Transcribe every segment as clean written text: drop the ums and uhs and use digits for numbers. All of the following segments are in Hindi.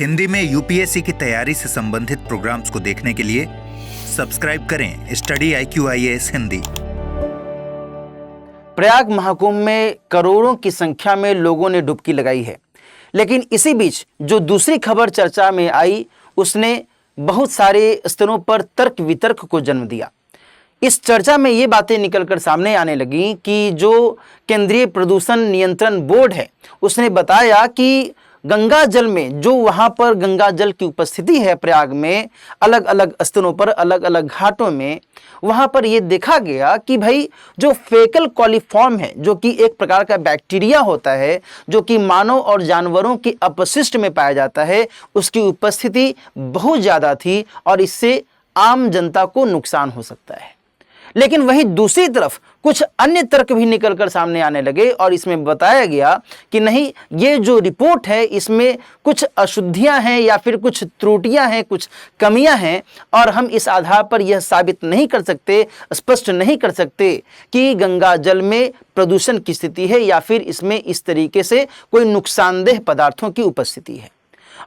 हिंदी में यूपीएससी की तैयारी से संबंधित प्रोग्राम्स को देखने के लिए सब्सक्राइब करें स्टडी IQIAS हिंदी। प्रयाग महाकुंभ में करोड़ों की संख्या में लोगों ने डुबकी लगाई है, लेकिन इसी बीच जो दूसरी खबर चर्चा में आई उसने बहुत सारे स्तरों पर तर्क वितर्क को जन्म दिया। इस चर्चा में ये बातें निकलकर सामने आने लगी कि जो केंद्रीय प्रदूषण नियंत्रण बोर्ड है उसने बताया कि गंगा जल में जो वहाँ पर गंगा जल की उपस्थिति है प्रयाग में अलग अलग स्तरों पर अलग अलग घाटों में, वहाँ पर ये देखा गया कि भाई जो फेकल कॉलीफॉर्म है जो कि एक प्रकार का बैक्टीरिया होता है जो कि मानव और जानवरों के अपशिष्ट में पाया जाता है, उसकी उपस्थिति बहुत ज़्यादा थी और इससे आम जनता को नुकसान हो सकता है। लेकिन वहीं दूसरी तरफ कुछ अन्य तर्क भी निकलकर सामने आने लगे और इसमें बताया गया कि नहीं, ये जो रिपोर्ट है इसमें कुछ अशुद्धियां हैं या फिर कुछ त्रुटियां हैं, कुछ कमियां हैं और हम इस आधार पर यह साबित नहीं कर सकते, स्पष्ट नहीं कर सकते कि गंगा जल में प्रदूषण की स्थिति है या फिर इसमें इस तरीके से कोई नुकसानदेह पदार्थों की उपस्थिति है।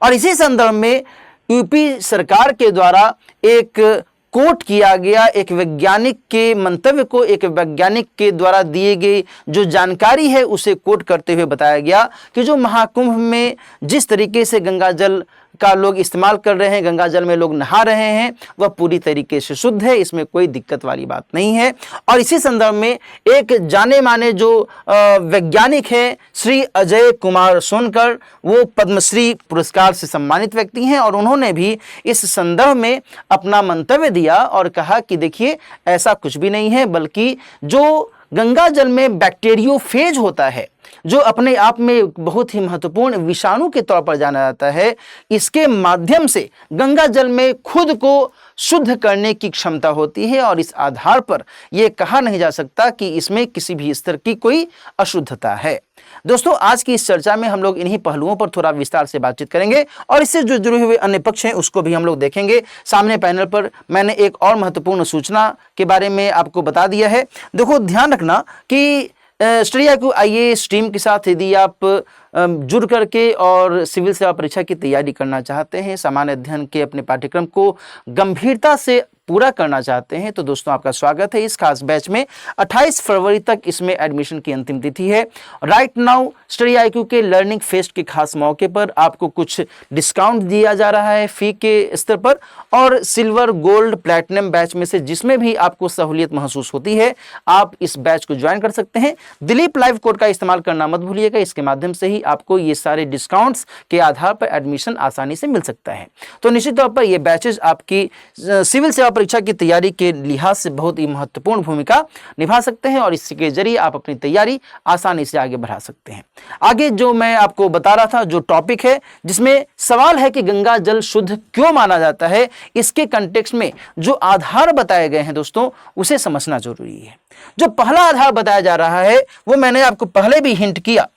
और इसी संदर्भ में यूपी सरकार के द्वारा एक कोट किया गया, एक वैज्ञानिक के मंतव्य को एक वैज्ञानिक के द्वारा दिए गई जो जानकारी है उसे कोट करते हुए बताया गया कि जो महाकुंभ में जिस तरीके से गंगा जल का लोग इस्तेमाल कर रहे हैं, गंगा जल में लोग नहा रहे हैं, वह पूरी तरीके से शुद्ध है, इसमें कोई दिक्कत वाली बात नहीं है। और इसी संदर्भ में एक जाने माने जो वैज्ञानिक है श्री अजय कुमार सोनकर, वो पद्मश्री पुरस्कार से सम्मानित व्यक्ति हैं और उन्होंने भी इस संदर्भ में अपना मंतव्य दिया और कहा कि देखिए ऐसा कुछ भी नहीं है, बल्कि जो गंगा जल में बैक्टीरियोफेज होता है जो अपने आप में बहुत ही महत्वपूर्ण विषाणु के तौर पर जाना जाता है, इसके माध्यम से गंगा जल में खुद को शुद्ध करने की क्षमता होती है और इस आधार पर यह कहा नहीं जा सकता कि इसमें किसी भी स्तर की कोई अशुद्धता है। दोस्तों, आज की इस चर्चा में हम लोग इन्हीं पहलुओं पर थोड़ा विस्तार से बातचीत करेंगे और इससे जो जुड़े हुए अन्य पक्ष हैं उसको भी हम लोग देखेंगे। सामने पैनल पर मैंने एक और महत्वपूर्ण सूचना के बारे में आपको बता दिया है। देखो, ध्यान रखना कि स्टडी IQIAS टीम के साथ यदि आप जुड़ करके और सिविल सेवा परीक्षा की तैयारी करना चाहते हैं, सामान्य अध्ययन के अपने पाठ्यक्रम को गंभीरता से पूरा करना चाहते हैं, तो दोस्तों आपका स्वागत है इस खास बैच में। 28 फरवरी तक इसमें एडमिशन की अंतिम तिथि है। राइट नाउ स्टडी IQ के लर्निंग फेस्ट के खास मौके पर आपको कुछ डिस्काउंट दिया जा रहा है फी के स्तर पर, और सिल्वर, गोल्ड, प्लैटिनम बैच में से जिसमें भी आपको सहूलियत महसूस होती है आप इस बैच को ज्वाइन कर सकते हैं। दिलीप लाइव कोड का इस्तेमाल करना मत भूलिएगा, इसके माध्यम से ही आपको ये सारे डिस्काउंट्स के आधार पर एडमिशन आसानी से मिल सकता है। तो निश्चित तौर पर ये बैचेज आपकी सिविल सेवा परीक्षा की तैयारी के लिहाज से बहुत ही महत्वपूर्ण भूमिका निभा सकते हैं और इसके जरिए आप अपनी तैयारी आसानी से आगे बढ़ा सकते हैं। आगे जो मैं आपको बता रहा था, जो टॉपिक है जिसमें सवाल है कि गंगा जल शुद्ध क्यों माना जाता है, इसके कंटेक्स्ट में जो आधार बताए गए हैं दोस्तों उसे समझना जरूरी है। जो पहला आधार बताया जा रहा है वो मैंने आपको पहले भी हिंट किया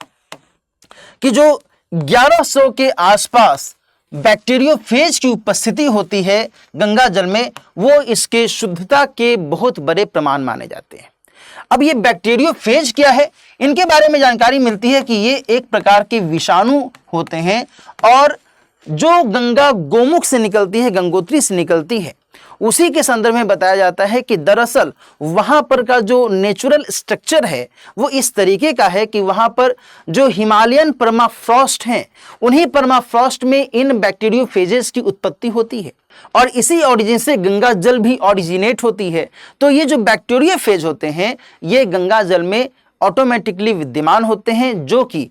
कि जो 1100 के आसपास बैक्टीरियोफेज की उपस्थिति होती है गंगा जल में, वो इसके शुद्धता के बहुत बड़े प्रमाण माने जाते हैं। अब ये बैक्टीरियोफेज क्या है, इनके बारे में जानकारी मिलती है कि ये एक प्रकार के विषाणु होते हैं और जो गंगा गोमुख से निकलती है, गंगोत्री से निकलती है, उसी के संदर्भ में बताया जाता है कि दरअसल वहां पर का जो नेचुरल स्ट्रक्चर है वो इस तरीके का है कि वहां पर जो हिमालयन परमाफ्रॉस्ट हैं उन्हीं परमाफ्रॉस्ट में इन बैक्टीरियोफेजेस की उत्पत्ति होती है और इसी ओरिजिन से गंगा जल भी ओरिजिनेट होती है। तो ये जो बैक्टीरियोफेज होते हैं ये गंगा जल में ऑटोमेटिकली विद्यमान होते हैं, जो कि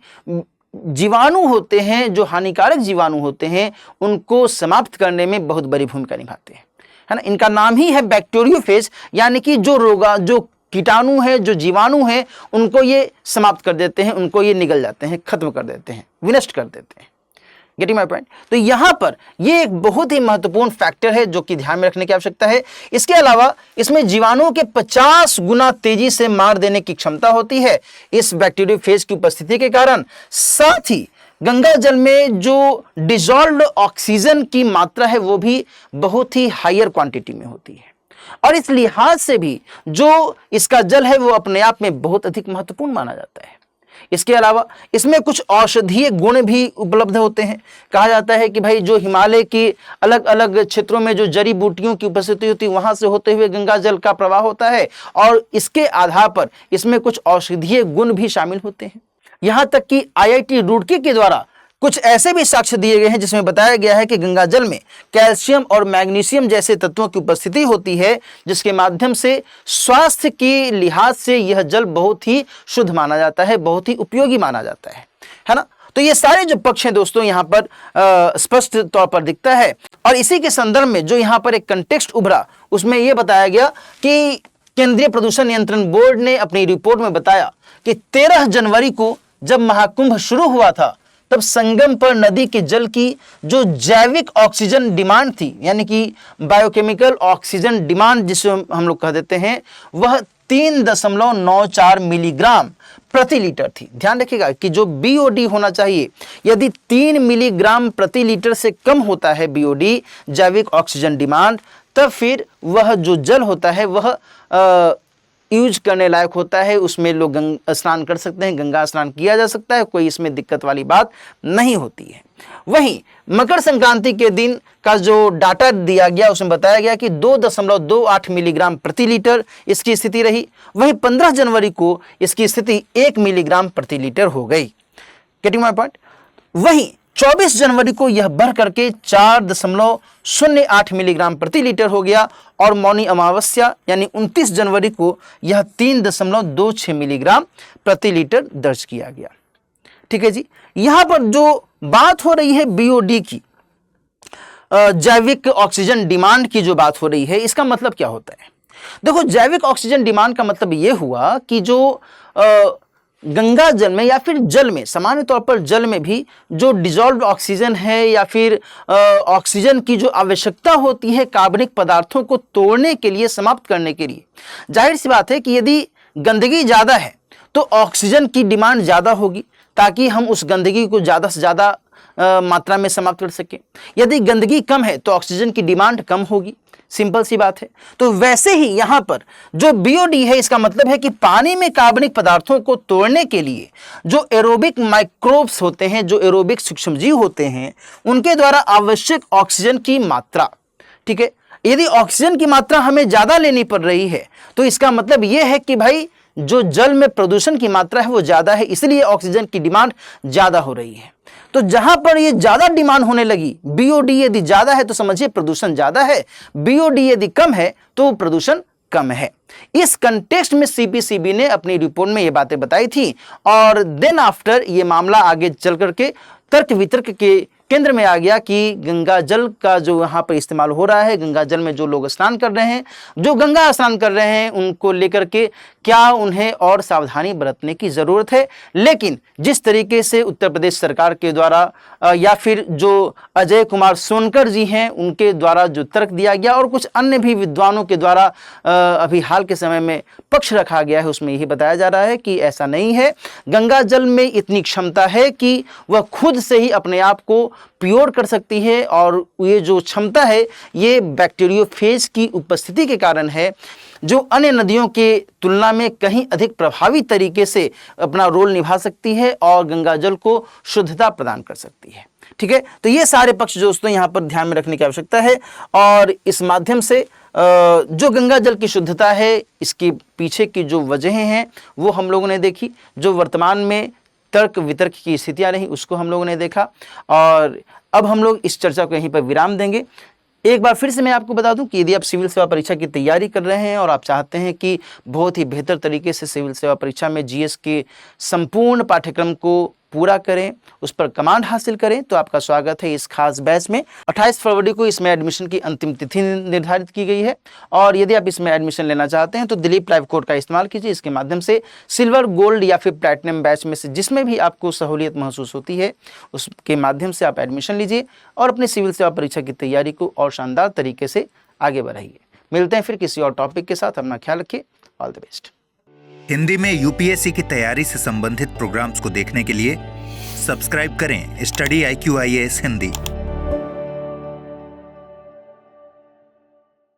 जीवाणु होते हैं, जो हानिकारक जीवाणु होते हैं उनको समाप्त करने में बहुत बड़ी भूमिका निभाते हैं, है ना। इनका नाम ही है बैक्टीरियोफेज, यानी कि जो कीटाणु है, जो जीवाणु है, उनको ये समाप्त कर देते हैं, उनको ये निगल जाते हैं, खत्म कर देते हैं, विनष्ट कर देते हैं। Getting my point. तो यहां पर ये एक बहुत ही महत्वपूर्ण फैक्टर है जो कि ध्यान में रखने की आवश्यकता है। इसके अलावा इसमें जीवाणुओं के 50 गुना तेजी से मार देने की क्षमता होती है इस बैक्टीरियोफेज की उपस्थिति के कारण। साथ ही गंगा जल में जो डिजॉल्व्ड ऑक्सीजन की मात्रा है वो भी बहुत ही हायर क्वांटिटी में होती है और इस लिहाज से भी जो इसका जल है वो अपने आप में बहुत अधिक महत्वपूर्ण माना जाता है। इसके अलावा इसमें कुछ औषधीय गुण भी उपलब्ध होते हैं। कहा जाता है कि भाई जो हिमालय की अलग अलग क्षेत्रों में जो जड़ी बूटियों की उपस्थिति होती है वहां से होते हुए गंगा जल का प्रवाह होता है और इसके आधार पर इसमें कुछ औषधीय गुण भी शामिल होते हैं। यहां तक कि IIT रुड़की के द्वारा कुछ ऐसे भी साक्ष्य दिए गए हैं जिसमें बताया गया है कि गंगा जल में कैल्शियम और मैग्नीशियम जैसे तत्वों की उपस्थिति होती है, जिसके माध्यम से स्वास्थ्य के लिहाज से यह जल बहुत ही शुद्ध माना जाता है, बहुत ही उपयोगी माना जाता है ना। तो ये सारे जो पक्ष हैं दोस्तों यहाँ पर स्पष्ट तौर पर दिखता है। और इसी के संदर्भ में जो यहाँ पर एक कंटेक्स्ट उभरा उसमें यह बताया गया कि केंद्रीय प्रदूषण नियंत्रण बोर्ड ने अपनी रिपोर्ट में बताया कि 13 जनवरी को जब महाकुंभ शुरू हुआ था तब संगम पर नदी के जल की जो जैविक ऑक्सीजन डिमांड थी, यानी कि बायोकेमिकल ऑक्सीजन डिमांड जिसे हम लोग कह देते हैं, वह 3.94 मिलीग्राम प्रति लीटर थी। ध्यान रखिएगा कि जो BOD होना चाहिए, यदि 3 मिलीग्राम प्रति लीटर से कम होता है BOD जैविक ऑक्सीजन डिमांड, तब फिर वह जो जल होता है वह यूज करने लायक होता है, उसमें लोग स्नान कर सकते हैं, गंगा स्नान किया जा सकता है, कोई इसमें दिक्कत वाली बात नहीं होती है। वहीं मकर संक्रांति के दिन का जो डाटा दिया गया उसमें बताया गया कि 2.28 मिलीग्राम प्रति लीटर इसकी स्थिति रही। वहीं 15 जनवरी को इसकी स्थिति 1 मिलीग्राम प्रति लीटर हो गई। Getting my point. वहीं 24 जनवरी को यह बढ़ करके 4.08 मिलीग्राम प्रति लीटर हो गया और मौनी अमावस्या यानी 29 जनवरी को यह 3.26 मिलीग्राम प्रति लीटर दर्ज किया गया। ठीक है जी। यहां पर जो बात हो रही है BOD की, जैविक ऑक्सीजन डिमांड की जो बात हो रही है, इसका मतलब क्या होता है? देखो, जैविक ऑक्सीजन डिमांड का मतलब यह हुआ कि जो गंगा जल में या फिर जल में, सामान्य तौर पर जल में भी जो डिजॉल्व्ड ऑक्सीजन है या फिर ऑक्सीजन की जो आवश्यकता होती है कार्बनिक पदार्थों को तोड़ने के लिए, समाप्त करने के लिए, जाहिर सी बात है कि यदि गंदगी ज़्यादा है तो ऑक्सीजन की डिमांड ज़्यादा होगी ताकि हम उस गंदगी को ज़्यादा से ज़्यादा मात्रा में समाप्त कर सकें। यदि गंदगी कम है तो ऑक्सीजन की डिमांड कम होगी, सिंपल सी बात है। तो वैसे ही यहां पर जो BOD है, इसका मतलब है कि पानी में कार्बनिक पदार्थों को तोड़ने के लिए जो एरोबिक माइक्रोब्स होते हैं, जो एरोबिक सूक्ष्मजीव होते हैं, उनके द्वारा आवश्यक ऑक्सीजन की मात्रा, ठीक है, यदि ऑक्सीजन की मात्रा हमें ज्यादा लेनी पड़ रही है तो इसका मतलब यह है कि भाई जो जल में प्रदूषण की मात्रा है वो ज्यादा है, इसलिए ऑक्सीजन की डिमांड ज्यादा हो रही है। तो जहां पर ये ज्यादा डिमांड होने लगी, BOD यदि ज्यादा है तो समझिए प्रदूषण ज्यादा है, BOD यदि कम है तो प्रदूषण कम है। इस कंटेक्स्ट में CPCB ने अपनी रिपोर्ट में ये बातें बताई थी और देन आफ्टर ये मामला आगे चल करके तर्क वितर्क के केंद्र में आ गया कि गंगा जल का जो यहाँ पर इस्तेमाल हो रहा है, गंगा जल में जो लोग स्नान कर रहे हैं, जो गंगा स्नान कर रहे हैं, उनको लेकर के क्या उन्हें और सावधानी बरतने की ज़रूरत है। लेकिन जिस तरीके से उत्तर प्रदेश सरकार के द्वारा या फिर जो अजय कुमार सोनकर जी हैं उनके द्वारा जो तर्क दिया गया और कुछ अन्य भी विद्वानों के द्वारा अभी हाल के समय में पक्ष रखा गया है, उसमें यही बताया जा रहा है कि ऐसा नहीं है। गंगा जल में इतनी क्षमता है कि वह खुद से ही अपने आप को प्योर कर सकती है और ये जो क्षमता है ये बैक्टीरियोफेज की उपस्थिति के कारण है, जो अन्य नदियों के तुलना में कहीं अधिक प्रभावी तरीके से अपना रोल निभा सकती है और गंगा जल को शुद्धता प्रदान कर सकती है। ठीक है, तो ये सारे पक्ष दोस्तों यहाँ पर ध्यान में रखने की आवश्यकता है और इस माध्यम से जो गंगा जल की शुद्धता है, इसके पीछे की जो वजहें हैं वो हम लोगों ने देखी, जो वर्तमान में तर्क वितर्क की स्थितियां रही उसको हम लोगों ने देखा और अब हम लोग इस चर्चा को यहीं पर विराम देंगे। एक बार फिर से मैं आपको बता दूं कि यदि आप सिविल सेवा परीक्षा की तैयारी कर रहे हैं और आप चाहते हैं कि बहुत ही बेहतर तरीके से सिविल सेवा परीक्षा में GS के संपूर्ण पाठ्यक्रम को पूरा करें, उस पर कमांड हासिल करें, तो आपका स्वागत है इस खास बैच में। 28 फरवरी को इसमें एडमिशन की अंतिम तिथि निर्धारित की गई है और यदि आप इसमें एडमिशन लेना चाहते हैं तो दिलीप लाइव कोड का इस्तेमाल कीजिए। इसके माध्यम से सिल्वर, गोल्ड या फिर प्लैटिनम बैच में से जिसमें भी आपको सहूलियत महसूस होती है उसके माध्यम से आप एडमिशन लीजिए और अपनी सिविल सेवा परीक्षा की तैयारी को और शानदार तरीके से आगे बढ़ाइए। मिलते हैं फिर किसी और टॉपिक के साथ, अपना ख्याल रखिए। All the best. हिंदी में UPSC की तैयारी से संबंधित प्रोग्राम्स को देखने के लिए सब्सक्राइब करें स्टडी IQ IAS हिंदी।